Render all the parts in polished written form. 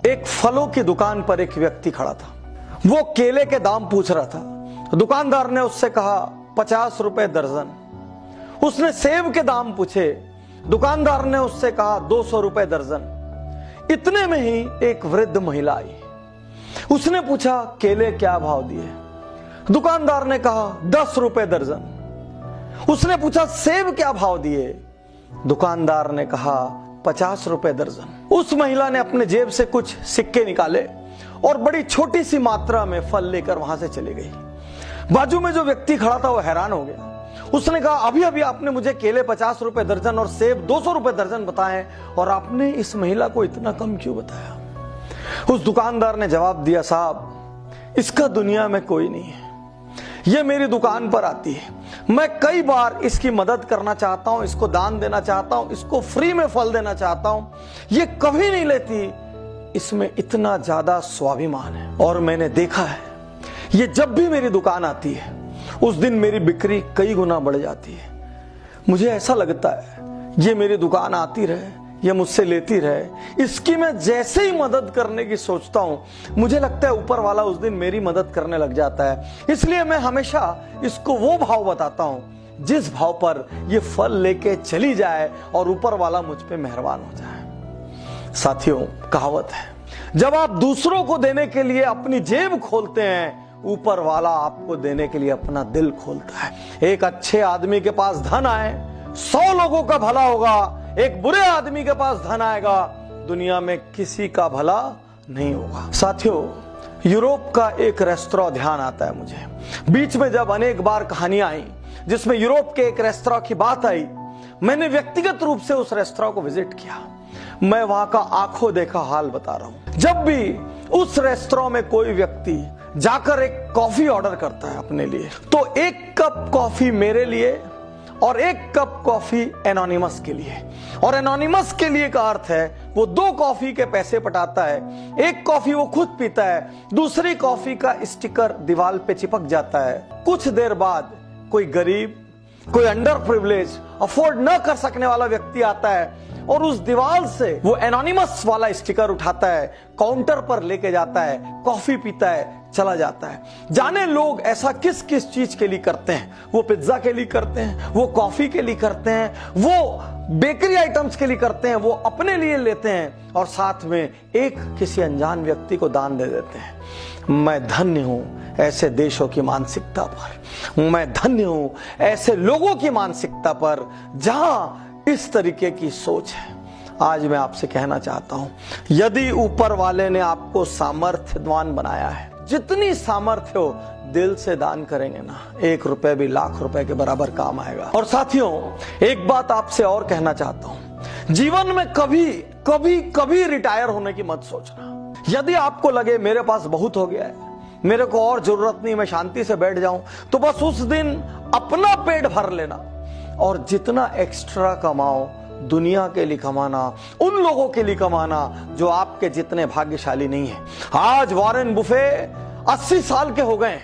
एक फलों की दुकान पर एक व्यक्ति खड़ा था। वो केले के दाम पूछ रहा था। दुकानदार ने उससे कहा 50 रुपए दर्जन। उसने सेब के दाम पूछे। दुकानदार ने उससे कहा 200 रुपए दर्जन। इतने में ही एक वृद्ध महिला आई। उसने पूछा केले क्या भाव दिए? दुकानदार ने कहा 10 रुपए दर्जन। उसने पूछा सेब क्या भाव दिए? दुकानदार ने कहा 50 रुपए दर्जन। उस महिला ने अपने जेब से कुछ सिक्के निकाले और बड़ी छोटी सी मात्रा में फल लेकर वहां से चली गई। बाजू में जो व्यक्ति खड़ा था वो हैरान हो गया। उसने कहा अभी अभी आपने मुझे केले 50 रुपए दर्जन और सेब 200 रुपए दर्जन बताए और आपने इस महिला को इतना कम क्यों बताया? उस दुकानदार ने जवाब दिया, साहब इसका दुनिया में कोई नहीं है। ये मेरी दुकान पर आती है, मैं कई बार इसकी मदद करना चाहता हूं, इसको दान देना चाहता हूं, इसको फ्री में फल देना चाहता हूं, ये कभी नहीं लेती। इसमें इतना ज्यादा स्वाभिमान है और मैंने देखा है ये जब भी मेरी दुकान आती है उस दिन मेरी बिक्री कई गुना बढ़ जाती है। मुझे ऐसा लगता है ये मेरी दुकान आती रहे, ये मुझसे लेती रहे। इसकी मैं जैसे ही मदद करने की सोचता हूं मुझे लगता है ऊपर वाला उस दिन मेरी मदद करने लग जाता है। इसलिए मैं हमेशा इसको वो भाव बताता हूं जिस भाव पर ये फल लेके चली जाए और ऊपर वाला मुझ पे मेहरबान हो जाए। साथियों, कहावत है, जब आप दूसरों को देने के लिए अपनी जेब खोलते हैं ऊपर वाला आपको देने के लिए अपना दिल खोलता है। एक अच्छे आदमी के पास धन आए 100 लोगों का भला होगा, एक बुरे आदमी के पास धन आएगा दुनिया में किसी का भला नहीं होगा। साथियों, यूरोप का एक रेस्तरां ध्यान आता है मुझे। बीच में जब अनेक बार कहानियां आई जिसमें यूरोप के एक रेस्तरां की बात आई, मैंने व्यक्तिगत रूप से उस रेस्तरां को विजिट किया। मैं वहां का आंखों देखा हाल बता रहा हूं। जब भी उस रेस्तरां में कोई व्यक्ति जाकर एक कॉफी ऑर्डर करता है अपने लिए, तो एक कप कॉफी मेरे लिए और एक कप कॉफी एनोनिमस के लिए। और एनोनिमस के लिए का अर्थ है वो 2 कॉफी के पैसे पटाता है। एक कॉफी वो खुद पीता है, दूसरी कॉफी का स्टिकर दीवार पे चिपक जाता है। कुछ देर बाद कोई गरीब, कोई अंडर प्रिविलेज, अफोर्ड न कर सकने वाला व्यक्ति आता है और उस दीवार से वो एनोनिमस वाला स्टिकर उठाता है, काउंटर पर लेके जाता है, कॉफी पीता है, चला जाता है। जाने लोग ऐसा किस किस चीज के लिए करते हैं। वो पिज्जा के लिए करते हैं, वो कॉफी के लिए करते हैं, वो बेकरी आइटम्स के लिए करते हैं, वो अपने लिए लेते हैं और साथ में एक किसी अनजान व्यक्ति को दान दे देते हैं। मैं धन्य हूं ऐसे देशों की मानसिकता पर, मैं धन्य हूं ऐसे लोगों की मानसिकता पर जहां इस तरीके की सोच है। आज मैं आपसे कहना चाहता हूं, यदि ऊपर वाले ने आपको सामर्थ्यवान बनाया है, जितनी सामर्थ्य हो दिल से दान करेंगे ना, 1 रुपए भी लाख रुपए के बराबर काम आएगा। और साथियों, एक बात आपसे और कहना चाहता हूं, जीवन में कभी कभी कभी रिटायर होने की मत सोचना। यदि आपको लगे मेरे पास बहुत हो गया है, मेरे को और जरूरत नहीं, मैं शांति से बैठ जाऊं, तो बस उस दिन अपना पेट भर लेना और जितना एक्स्ट्रा कमाओ दुनिया के लिए कमाना, उन लोगों के लिए कमाना जो आपके जितने भाग्यशाली नहीं है। आज वॉरेन बुफे 80 साल के हो गए,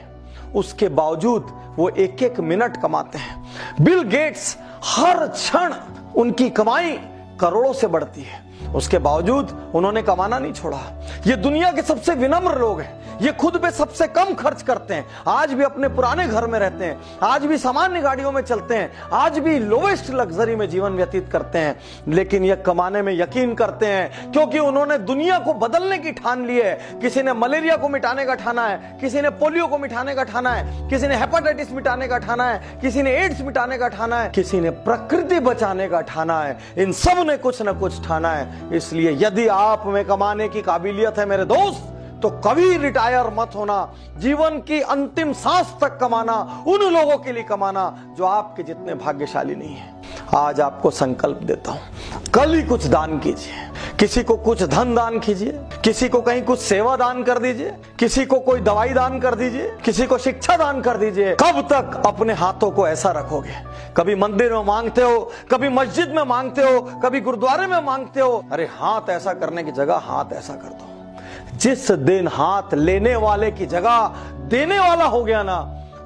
उसके बावजूद वो 1-1 मिनट कमाते हैं। बिल गेट्स हर क्षण उनकी कमाई करोड़ों से बढ़ती है, उसके बावजूद उन्होंने कमाना नहीं छोड़ा। ये दुनिया के सबसे विनम्र लोग हैं, ये खुद पे सबसे कम खर्च करते हैं, आज भी अपने पुराने घर में रहते हैं, आज भी सामान्य गाड़ियों में चलते हैं, आज भी लोवेस्ट लग्जरी में जीवन व्यतीत करते हैं, लेकिन ये कमाने में यकीन करते हैं क्योंकि उन्होंने दुनिया को बदलने की ठान ली है। किसी ने मलेरिया को मिटाने का ठाना है, किसी ने पोलियो को मिटाने का ठाना है, किसी ने हेपेटाइटिस मिटाने का ठाना है, किसी ने एड्स मिटाने का ठाना है, किसी ने प्रकृति बचाने का ठाना है। इन सब ने कुछ न कुछ ठाना है। इसलिए यदि आप में कमाने की काबिलियत है मेरे दोस्त, तो कभी रिटायर मत होना। जीवन की अंतिम सांस तक कमाना, उन लोगों के लिए कमाना जो आपके जितने भाग्यशाली नहीं है। आज आपको संकल्प देता हूं, कल ही कुछ दान कीजिए। किसी को कुछ धन दान कीजिए, किसी को कहीं कुछ सेवा दान कर दीजिए, किसी को कोई दवाई दान कर दीजिए, किसी को शिक्षा दान कर दीजिए। कब तक अपने हाथों को ऐसा रखोगे? कभी मंदिर में मांगते हो, कभी मस्जिद में मांगते हो, कभी गुरुद्वारे में मांगते हो। अरे हाथ ऐसा करने की जगह हाथ ऐसा कर दो। जिस दिन हाथ लेने वाले की जगह देने वाला हो गया ना,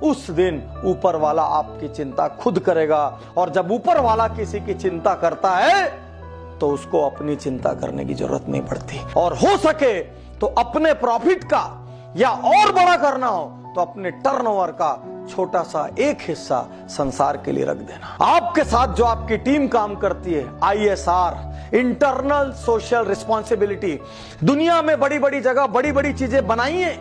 उस दिन ऊपर वाला आपकी चिंता खुद करेगा। और जब ऊपर वाला किसी की चिंता करता है तो उसको अपनी चिंता करने की जरूरत नहीं पड़ती। और हो सके तो अपने प्रॉफिट का या और बड़ा करना हो तो अपने टर्नओवर का छोटा सा एक हिस्सा संसार के लिए रख देना। आपके साथ जो आपकी टीम काम करती है, ISR, इंटरनल सोशल रिस्पॉन्सिबिलिटी, दुनिया में बड़ी बड़ी जगह बड़ी बड़ी चीजें बनाइए,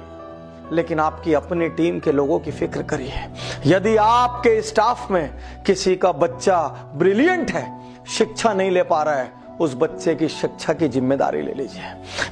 लेकिन आपकी अपनी टीम के लोगों की फिक्र करिए। यदि आपके स्टाफ में किसी का बच्चा ब्रिलियंट है, शिक्षा नहीं ले पा रहा है, उस बच्चे की शिक्षा की जिम्मेदारी ले लीजिए।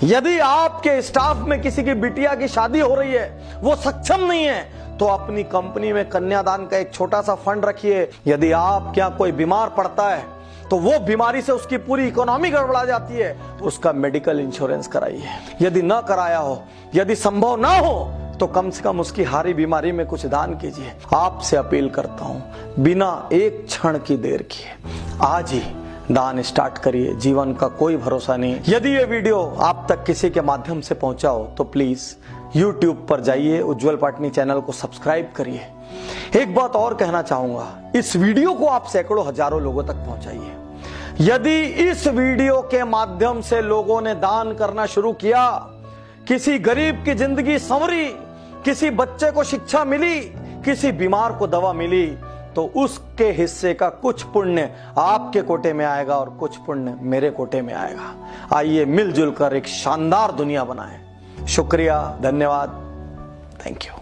यदि आपके स्टाफ में किसी की बिटिया की शादी हो रही है, वो सक्षम नहीं है, तो अपनी कंपनी में कन्यादान का एक छोटा सा फंड रखिए। यदि आपके यहाँ कोई बीमार पड़ता है तो वो बीमारी से उसकी पूरी इकोनॉमी गड़बड़ा जाती है, उसका मेडिकल इंश्योरेंस कराइए। यदि ना कराया हो, यदि संभव ना हो, तो कम से कम उसकी हारी बीमारी में कुछ दान कीजिए। आपसे अपील करता हूं, बिना एक क्षण की देर किए आज ही दान स्टार्ट करिए। जीवन का कोई भरोसा नहीं। यदि ये वीडियो आप तक किसी के माध्यम से पहुंचा हो तो प्लीज YouTube पर जाइए, उज्जवल पाटनी चैनल को सब्सक्राइब करिए। एक बात और कहना चाहूंगा, इस वीडियो को आप सैकड़ों हजारों लोगों तक पहुंचाइए। यदि इस वीडियो के माध्यम से लोगों ने दान करना शुरू किया, किसी गरीब की जिंदगी संवरी, किसी बच्चे को शिक्षा मिली, किसी बीमार को दवा मिली, तो उसके हिस्से का कुछ पुण्य आपके कोटे में आएगा और कुछ पुण्य मेरे कोटे में आएगा। आइए मिलजुल कर एक शानदार दुनिया बनाएं। शुक्रिया, धन्यवाद, थैंक यू।